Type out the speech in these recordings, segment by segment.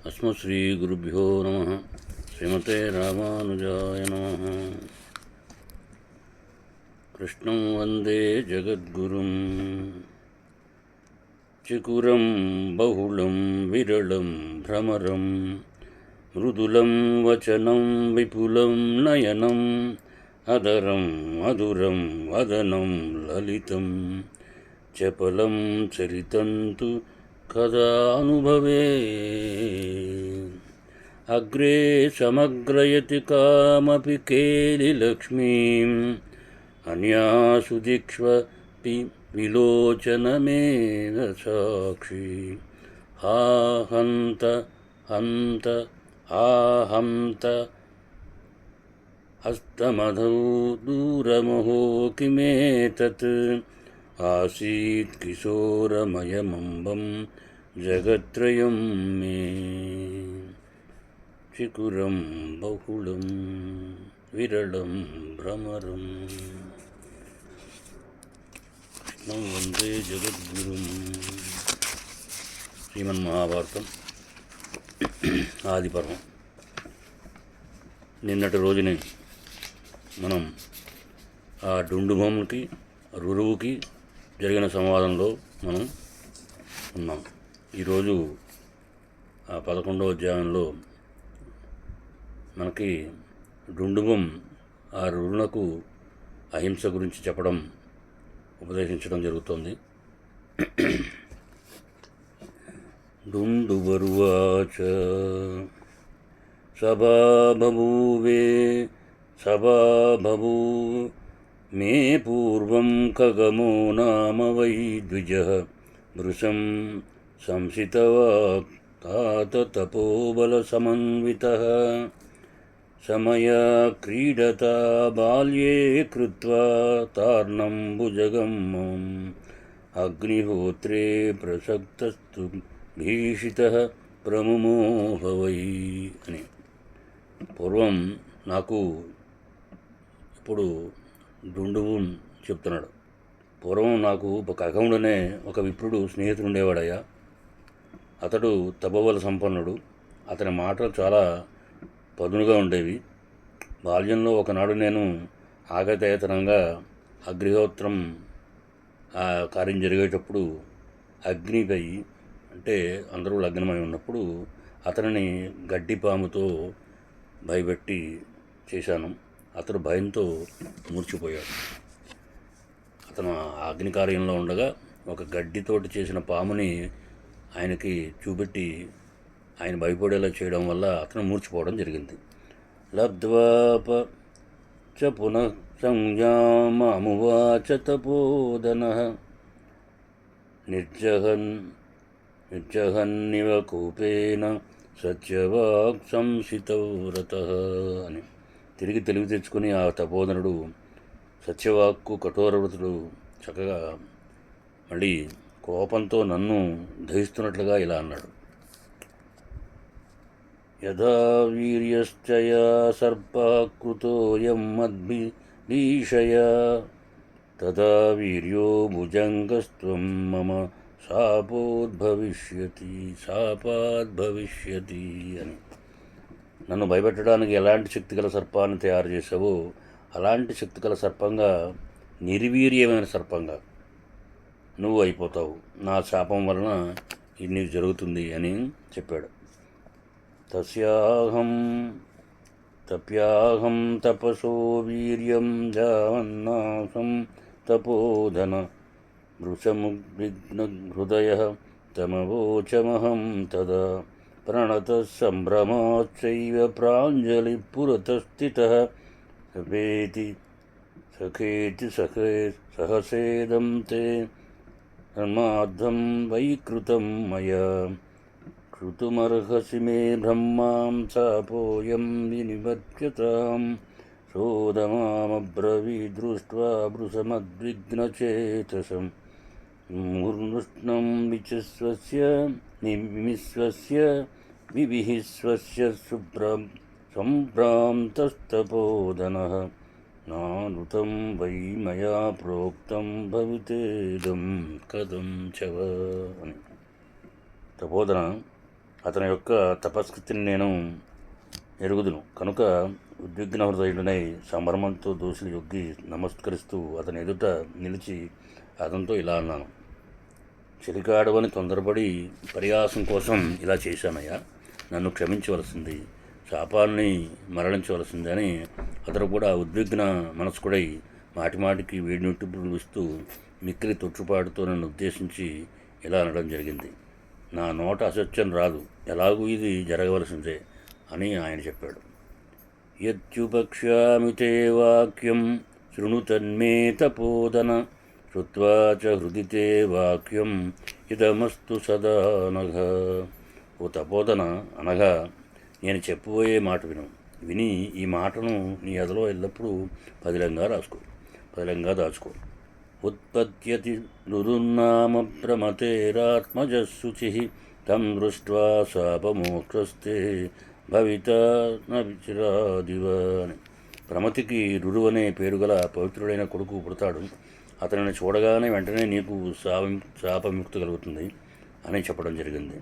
अस्मत्श्रीगुरुभ्यो नमः। श्रीमते रामानुजाय नमः। कृष्णं वन्दे जगद्गुरुं चिकुरं बहुलं विरलं भ्रमरं मृदुलं वचनं विपुलं नयनम् अदरं मधुरं वदनं ललितं चपलं चरितं तु कदा अनुभवे अग्रे समग्रयति कामपि केलिलक्ष्मीम् अन्यासु दिक्ष्वपि विलोचनमेव साक्षी हा हन्त हन्त आहन्त हस्तमधौ दूरमहो किमेतत् आसीत् किशोरमयमम्बं जगत्त्रयं मे चिकुरं बहुलं विरलं भ्रमरं कृष्णं वन्दे जगद्गुरुं। శ్రీమన్మహాభారతం ఆది పర్వం. నిన్నటి రోజుని మనం ఆ డుండుభముకి రురువుకి జరిగిన సంవాదంలో మనం ఉన్నాం. ఈరోజు ఆ 11వ అధ్యాయంలో మనకి డుండుభం ఆ రురునకు అహింస గురించి చెప్పడం ఉపదేశించడం జరుగుతోంది. డుండుబరువాచ సభా బభూవే సభా బభూ మే పూర్వం ఖగమో నామ వై ద్విజః వృషం సంసితవాక్ తాత తపోబలసమన్వితః సమయా క్రీడతా బాల్యే కృత్వా తార్ణం భుజగమ్మం అగ్నిహోత్రే ప్రసక్తస్తు భీషితః ప్రముమోహ వై అని. పూర్వం నాకు ఇప్పుడు డుండువు చెప్తున్నాడు. పూర్వం నాకు ఒక అగముడనే ఒక విప్రుడు స్నేహితుడు ఉండేవాడయ్యా. అతడు తపోబల సంపన్నుడు. అతని మాటలు చాలా పదునుగా ఉండేవి. బాల్యంలో ఒకనాడు నేను ఆగతేతనంగా అగ్నిహోత్రం ఆ కార్యం జరిగేటప్పుడు అగ్నిపై అంటే అందరూ లగ్నమై ఉన్నప్పుడు అతనిని గడ్డిపాముతో భయపెట్టి చేశాను. అతడు భయంతో మూర్చిపోయాడు. అతను అగ్ని కార్యంలో ఉండగా ఒక గడ్డితోటి చేసిన పాముని ఆయనకి చూపెట్టి ఆయన భయపడేలా చేయడం వల్ల అతను మూర్చిపోవడం జరిగింది. లబ్ధ్వాప చ పునః సంజ్ఞామామువాచ తపోదనః నిర్జహన్నివ కూపేన సత్యవాక్ సంసితవ్రతః అని. తిరిగి తెలివి తెచ్చుకుని ఆ తపోధనుడు సత్యవాక్కు కఠోరవ్రతుడు చక్కగా మళ్ళీ కోపంతో నన్ను దహిస్తున్నట్లుగా ఇలా అన్నాడు. యథా వీర్యశ్చయా సర్పాకృతోయం మద్భీషయా తదా వీర్యో భుజంగస్త్వం మమ శాపాద్భవిష్యతి అని. నన్ను భయపెట్టడానికి ఎలాంటి శక్తిగల సర్పాన్ని తయారు చేసావో అలాంటి శక్తిగల సర్పంగా, నిర్వీర్యమైన సర్పంగా నువ్వు అయిపోతావు. నా శాపం వలన ఇది జరుగుతుంది అని చెప్పాడు. తప్యాహం తపసో వీర్యం జావన్నాహం తపోధన వృషముగ్న హృదయ తమవోచమహం తదా ప్రణతః సంభ్రమాచ్చైవ ప్రాంజలి పురతస్థితః సఖేతి సహసేదం తే ధర్మార్థం వైకృతం మయా కృతుమర్హసి మే బ్రహ్మాం శాపోయం వినివర్త్యతాం సోదమామబ్రవీదృష్ట్వా వృషమద్విగ్నచేతసం మూర్నుష్ణం విచస్వస్య నిమిస్వస్య వివిహిస్వస్య సంభ్రాంతస్తపోధనః నానుతం వై మయా ప్రోక్తం భవితేదం కథం చవ అని. తపోధన, అతని యొక్క తపస్కృతిని నేను ఎరుగుదును కనుక ఉద్విగ్న హృదయుడనై సంభ్రమంతో దోషులు యొగ్గి నమస్కరిస్తూ అతని ఎదుట నిలిచి అతనితో ఇలా అన్నాను. చెలికాడవని తొందరపడి పరిహాసం కోసం ఇలా చేశానయ్యా, నన్ను క్షమించవలసింది, శాపాన్ని మరణించవలసింది అని అతడు కూడా ఉద్విగ్న మనస్కుడై మాటిమాటికి వేడి నిట్టుపులు ఇస్తూ మిక్కిలి తొట్టుపాటుతో నన్ను ఉద్దేశించి ఇలా అనడం జరిగింది. నా నోట అసత్యం రాదు, ఎలాగూ ఇది జరగవలసిందే అని ఆయన చెప్పాడు. యత్యుపక్ష్యామి తే వాక్యం శృణు తన్మే తపోదన శ్రుత్వా చ హృది తే వాక్యం ఇదమస్తు సదా నఘ. ఓ తపోదన, అనగా నేను చెప్పబోయే మాట విని ఈ మాటను నీ ఎదలో ఎల్లప్పుడూ పదిలంగా దాచుకో. ఉత్పత్యతి రురున్నామ ప్రమతేరాత్మజశుచి తం దృష్ట్వా శాపమోక్షస్తే భవిత నవిచిరాదివ అని. ప్రమతికి రురువనే పేరు గల పవిత్రుడైన కొడుకు పుడతాడు. అతనిని చూడగానే వెంటనే నీకు శాపముక్తి కలుగుతుంది అని చెప్పడం జరిగింది.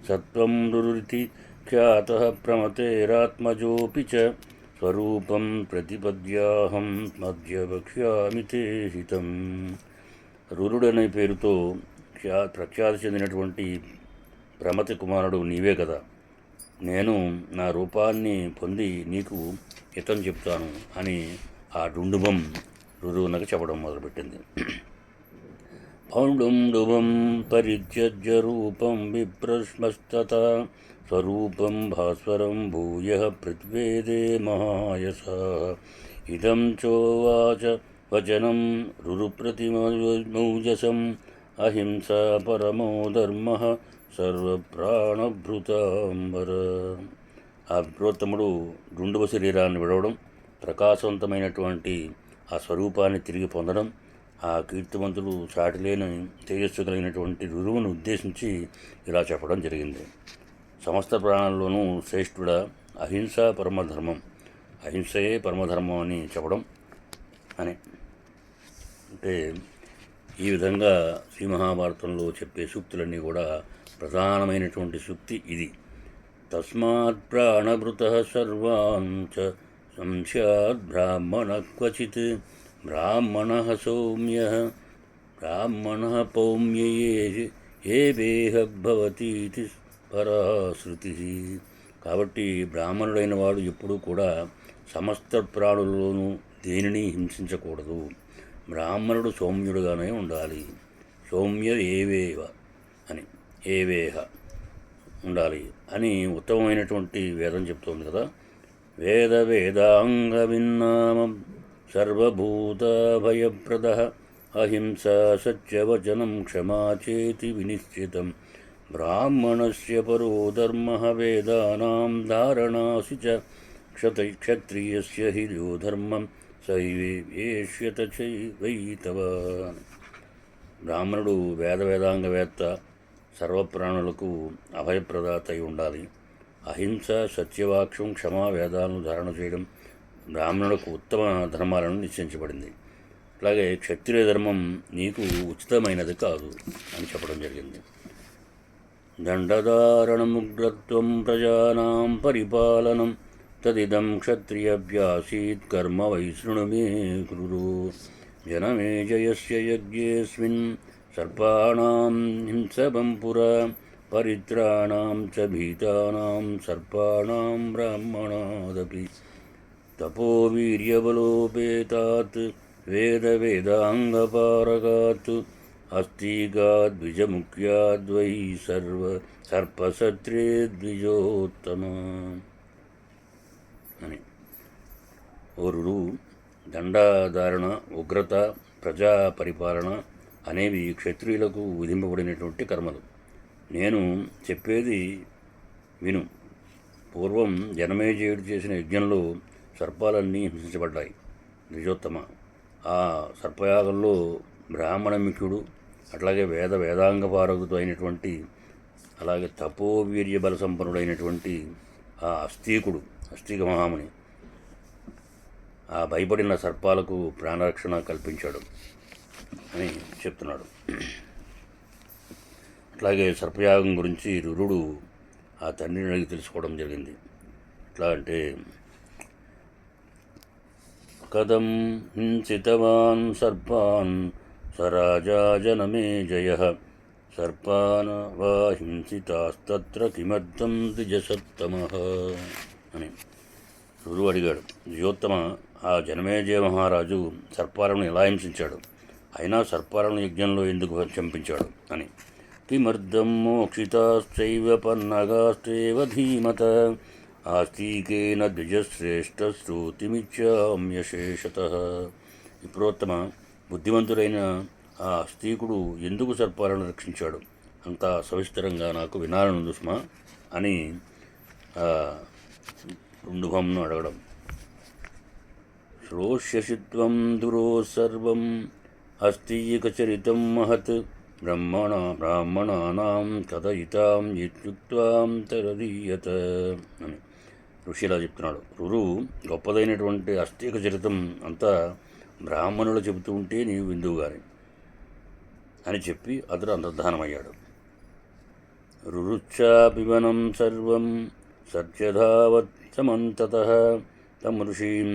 సత్వం రురురితి ఖ్యాత ప్రమతేరాత్మజోపి చ స్వరూపం ప్రతిపద్యాహం మధ్య వక్ష్యామి తే హితం. రురుడనే పేరుతో ప్రఖ్యాతి చెందినటువంటి ప్రమతి కుమారుడు నీవే కదా. నేను నా రూపాన్ని పొంది నీకు హితం చెప్తాను అని ఆ డుండుబం రురువునకు చెప్పడం మొదలుపెట్టింది. పౌండుండుబం పరిత్యజ్య రూపం విప్రశ్మస్తత స్వరూపం భాస్వరం భూయ ప్రతివేదే మహాయస. ఇదం చోవాచ వచనం రురుప్రతిమౌజసం అహింసా పరమో ధర్మ సర్వప్రాణభృతాంబర. ఆ విప్రోత్తముడు డుండువ శరీరాన్ని విడవడం, ప్రకాశవంతమైనటువంటి ఆ స్వరూపాన్ని తిరిగి పొందడం, ఆ కీర్తివంతుడు సాటిలేని తేజస్సు కలిగినటువంటి రురువును ఉద్దేశించి ఇలా చెప్పడం జరిగింది. సమస్త ప్రాణాల్లోనూ శ్రేష్ఠుడ, అహింస పరమధర్మం, అహింసయే పరమధర్మం అని చెప్పడం అని. అంటే ఈ విధంగా శ్రీ మహాభారతంలో చెప్పే సూక్తులన్నీ కూడా ప్రధానమైనటువంటి సూక్తి ఇది. తస్మాత్ ప్రాణభృతః సర్వాన్ చ సంస్యాద్ బ్రాహ్మణ క్వచిత్ బ్రాహ్మణః సౌమ్యః బ్రాహ్మణః పౌమ్యయే ఏవేహ భవతీతి పరాశ్రుతి. కాబట్టి బ్రాహ్మణుడైన వాడు ఎప్పుడూ కూడా సమస్త ప్రాణులలోనూ దేనిని హింసించకూడదు. బ్రాహ్మణుడు సౌమ్యుడుగానే ఉండాలి. సౌమ్య ఏవేవ అని, ఏవేహ ఉండాలి అని ఉత్తమమైనటువంటి వేదం చెప్తోంది కదా. వేద వేదాంగ విన్నామం సర్వభూతభయప్రదః అహింసా సత్యవచనం క్షమా చేతి వినిశ్చితం బ్రాహ్మణస్య పరో ధర్మః వేదానాం ధారణాసి చ క్షత్రియస్య హిర్యో ధర్మం సైవేష్యత చైవైతవ. బ్రాహ్మణుడు వేదాంగవేత్త, సర్వప్రాణులకు అభయప్రదాత అయి ఉండాలి. అహింస, సత్యవాక్యం, క్షమా వేదాలను ధారణ చేయడం బ్రాహ్మణులకు ఉత్తమ ధర్మాలను నిశ్చయించబడింది. అలాగే క్షత్రియ ధర్మం నీకు ఉచితమైనది కాదు అని చెప్పడం జరిగింది. దండధారణముగ్రత్వం ప్రజానాం పరిపాలనం తదిదం క్షత్రియభ్యాసీత్ కర్మ వైశృణు మే కురు. జనమేజయస్య యజ్ఞేస్మిన్ సర్పాణాం హింసవం పురా పరిత్రాణాం చ భీతానాం సర్పాణాం బ్రాహ్మణాదపి. తపోవీర్యబలోపేతాత్ వేదాంగపారకాత్ అస్తిగాద్విజముఖ్యాద్వై సర్పసత్రే ద్విజోత్తమ అని. ఓరుడు దండధారణ, ఉగ్రత, ప్రజా పరిపాలన అనేవి క్షత్రియులకు విధింపబడినటువంటి కర్మలు. నేను చెప్పేది విను. పూర్వం జనమేజయుడు చేసిన యజ్ఞంలో సర్పాలన్నీ హింసించబడ్డాయి. ద్విజోత్తమ, ఆ సర్పయాగంలో బ్రాహ్మణ ముఖ్యుడు, అట్లాగే వేదాంగపారకుడు అయినటువంటి, అలాగే తపోవీర్య బల సంపన్నుడైనటువంటి ఆ అస్తిక మహాముని ఆ భయపడిన సర్పాలకు ప్రాణరక్షణ కల్పించాడు అని చెప్తున్నాడు. అట్లాగే సర్పయాగం గురించి రురుడు ఆ తండ్రిని అడిగి తెలుసుకోవడం జరిగింది. ఎట్లా అంటే, కథం హింసితవాన్ సర్పాన్ సరాజా జనమే జయ సర్పాన్ వా హింసితాస్తత్ర కిమర్థం ద్విజసత్తమః అని రురు అడిగాడు. ద్విజోత్తమ, ఆ జనమేజయ మహారాజు సర్పాలను ఎలా హింసించాడు, అయినా సర్పాలను యజ్ఞంలో ఎందుకు చంపించాడు అని. కిమర్థం మోక్షితాశ్చైవ పన్నగాశ్చైవ ధీమత ఆస్తికేన ద్విజశ్రేష్ఠ శ్రుతిమిచ్చామ్యశేషతః. విప్రోత్తమ, బుద్ధిమంతుడైన ఆ అస్థీకుడు ఎందుకు సర్పాలను రక్షించాడు అంతా సవిస్తరంగా నాకు వినాలనుంది సుమా అని రుండుభంను అడగడం. శ్రోష్యసిత్వం దురో సర్వం అస్థీకచరితం మహత్ బ్రాహ్మణానాం కథయితాం ఇత్యుక్త్వాం తరదీయత అని ఋషి ఇలా చెప్తున్నాడు. రురు గొప్పదైనటువంటి అస్థీక చరితం అంతా బ్రాహ్మణులు చెబుతూ ఉంటే నీవు విందువుగాని అని చెప్పి అతడు అంతర్ధానమయ్యాడు. రురుచ్చాపివనం సర్వం సత్యధావత్ సమంతతః తం ఋషిం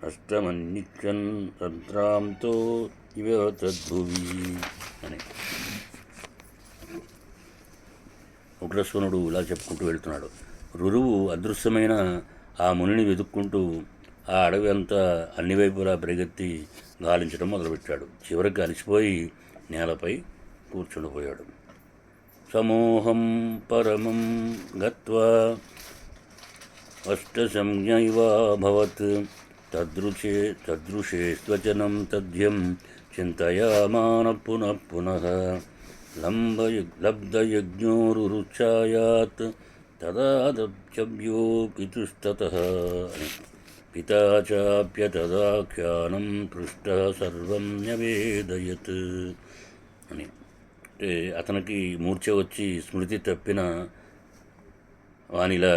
అష్టమన్నిచ్చన్ సంత్రాంతో ఇవ తద్భువి అని. ఉగ్రస్వనుడు ఇలా చెప్పుకుంటూ వెళ్తున్నాడు. రురువు అదృశ్యమైన ఆ మునిని వెతుక్కుంటూ ఆ అడవి అంతా అన్ని వైపులా పరిగెత్తి గాలించడం మొదలుపెట్టాడు. చివరికి అలసిపోయి నేలపై కూర్చుండిపోయాడు. సమూహం పరమం గత్వా అష్టసంజ్ఞైవాభవత్ తదృశే స్వచనం తథ్యం చింతయామాన పునః పునః లబ్ధయజ్ఞోరురుచ్ఛాయాత్ తదాదప్యవ్యో పితుస్తతః అని. పితా చాప్యతదాఖ్యానం పృష్టః సర్వం న్యవేదయత్ అని. అంటే అతనికి మూర్ఛ వచ్చి స్మృతి తప్పిన వానిలా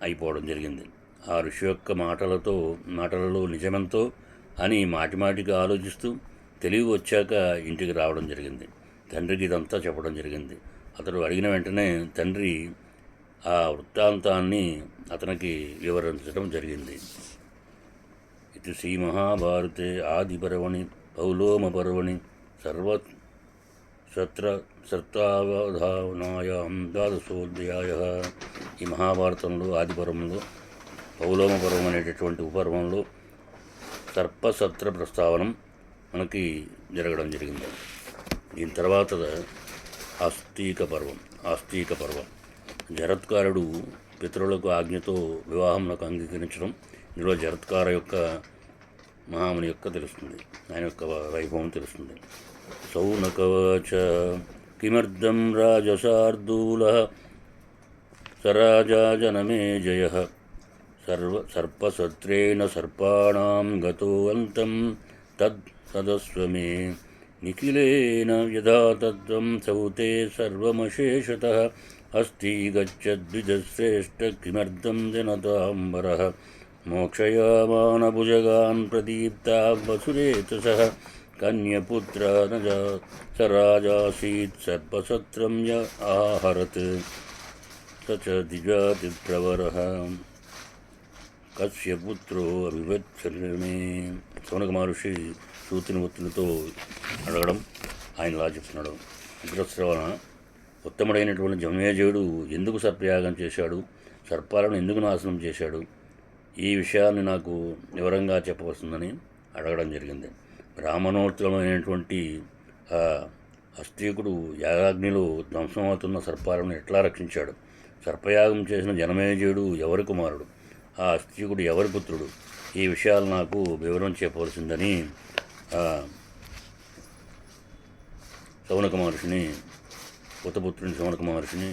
అయిపోవడం జరిగింది. ఆ ఋషి యొక్క మాటలలో నిజమెంతో అని మాటిమాటికి ఆలోచిస్తూ తెలివి వచ్చాక ఇంటికి రావడం జరిగింది. తండ్రికి ఇదంతా చెప్పడం జరిగింది. అతడు అడిగిన వెంటనే తండ్రి ఆ వృత్తాంతాన్ని అతనికి వివరించడం జరిగింది. ఇది శ్రీ మహాభారతే ఆదిపర్వణి పౌలోమ పర్వణి సర్వసత్రావధానాయాం ద్వాదశోధ్యాయః. ఈ మహాభారతంలో ఆదిపర్వంలో పౌలోమ పర్వం అనేటటువంటి ఉపర్వంలో సర్పసత్ర ప్రస్తావనం మనకి జరగడం జరిగింది. దీని తర్వాత ఆస్తిక పర్వం జరత్కారుడు పితరులకు ఆజ్ఞతో వివాహంలోకి అంగీకరించడం. ఇందులో జరత్కార యొక్క మహాముని యొక్క తెలుస్తుంది, ఆయన యొక్క వైభవం తెలుస్తుంది. సౌనకవచ కిమర్థం రాజశార్దూలః సరాజా జనమేజయః సర్పసత్రేణ సర్పాణాం గతో అంతం తదస్వమే నిఖిలేన యథా తత్వం సౌతే సర్వమశేషతః అస్తి గచ్చద్విజశ్రేష్ఠ కిమర్థం జనతాంబరః మోక్షయామాన భుజగాన్ ప్రదీప్తా వసురేతసః కన్యపుత్ర స రాజాసీత్ సర్పసత్రం య ఆహరత్ స చ ద్విజాతిప్రవరః కస్య పుత్రో అవివత్సర్మే. సౌనక మహర్షి సూతిని ఒత్తులతో అడగడం ఆయన ఇలా చెప్తున్నాడు. ఉగ్రశ్రవణ, ఉత్తముడైనటువంటి జనమేజయుడు ఎందుకు సర్పయాగం చేశాడు, సర్పాలను ఎందుకు నాశనం చేశాడు, ఈ విషయాన్ని నాకు వివరంగా చెప్పవస్తుందని అడగడం జరిగింది. బ్రాహ్మణోత్తమైనటువంటి అస్థీకుడు యాగాగ్నిలో ధ్వంసమవుతున్న సర్పాలను ఎట్లా రక్షించాడు, సర్పయాగం చేసిన జనమేజయుడు ఎవరి కుమారుడు, ఆ అస్థీకుడు ఎవరి పుత్రుడు, ఈ విషయాలు నాకు వివరం చెప్పవలసిందని సౌనక మహర్షిని పుత్రపుత్రుని సౌనక మహర్షిని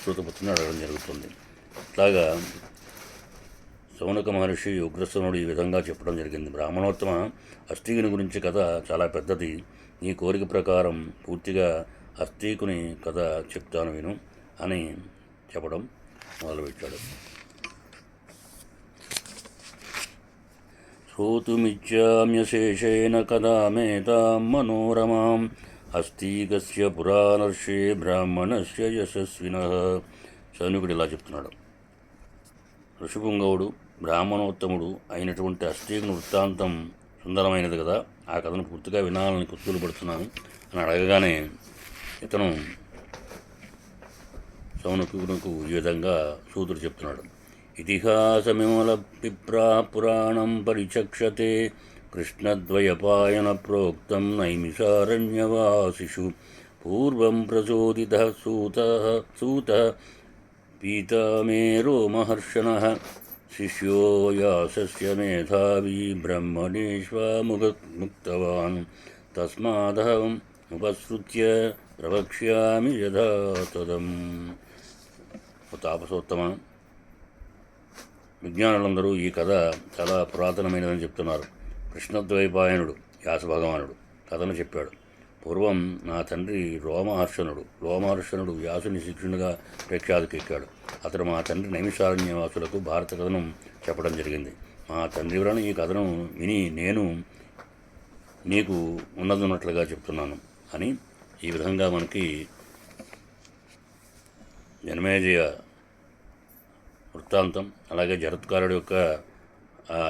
సూతపుత్రుని అడగడం జరుగుతుంది. ఇట్లాగా సౌనక మహర్షి ఉగ్రశ్రవణుడు ఈ విధంగా చెప్పడం జరిగింది. బ్రాహ్మణోత్తమ, అస్థీకుని గురించి కథ చాలా పెద్దది. నీ కోరిక ప్రకారం పూర్తిగా అస్థీకుని కథ చెప్తాను విను అని చెప్పడం మొదలుపెట్టాడు. శ్రోతుమిచ్చామ్యశేషేణ కథామేతాం మనోరమాం అస్తీకస్య పురాణర్షే బ్రాహ్మణస్య యశస్వినః. శౌనకుడు ఇలా చెప్తున్నాడు. ఋషిపుంగవుడు బ్రాహ్మణోత్తముడు అయినటువంటి అస్తీకుని వృత్తాంతం సుందరమైనది కదా, ఆ కథను పూర్తిగా వినాలని కుతూలు పడుతున్నాను అని అడగగానే ఇతను శౌనకునకు ఈ విధంగా సూతుడు చెప్తున్నాడు. ఇతిహాసమిమల పిప్రా పురాణం పరిచక్షతే కృష్ణద్వయపాయన ప్రోక్తం నైమిషారణ్యవాసిషు పూర్వం ప్రచోదిత సూత పీతామేరో మహర్షణః శిష్యో యాసస్య మేధావి బ్రహ్మణేష్వాముక్తవాన్ తస్మాదహం ఉపసృత్య ప్రవక్ష్యామి యథా తదం. తాపసోత్తమ, విజ్ఞానులందరూ ఈ కథ చాలా పురాతనమైనదని చెప్తున్నారు. కృష్ణద్వైపాయనుడు వ్యాస భగవానుడు కథను చెప్పాడు. పూర్వం నా తండ్రి లోమహర్షణుడు వ్యాసుని శిష్యునిగా ప్రఖ్యాతికెక్కాడు. అతడు మా తండ్రి నైమిషారణ్యవాసులకు భారత కథనం చెప్పడం జరిగింది. మా తండ్రి వలన ఈ కథను విని నేను నీకు ఉన్నట్లుగా చెప్తున్నాను అని ఈ విధంగా మనకి జనమేజయ వృత్తాంతం, అలాగే జరత్కారుడి యొక్క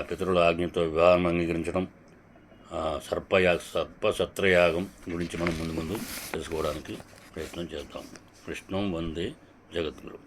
పితరుల ఆజ్ఞతో వివాహం అంగీకరించడం, సర్పసత్రయాగం గురించి మనం ముందు తెలుసుకోవడానికి ప్రయత్నం చేద్దాం. కృష్ణం వందే జగద్గురు.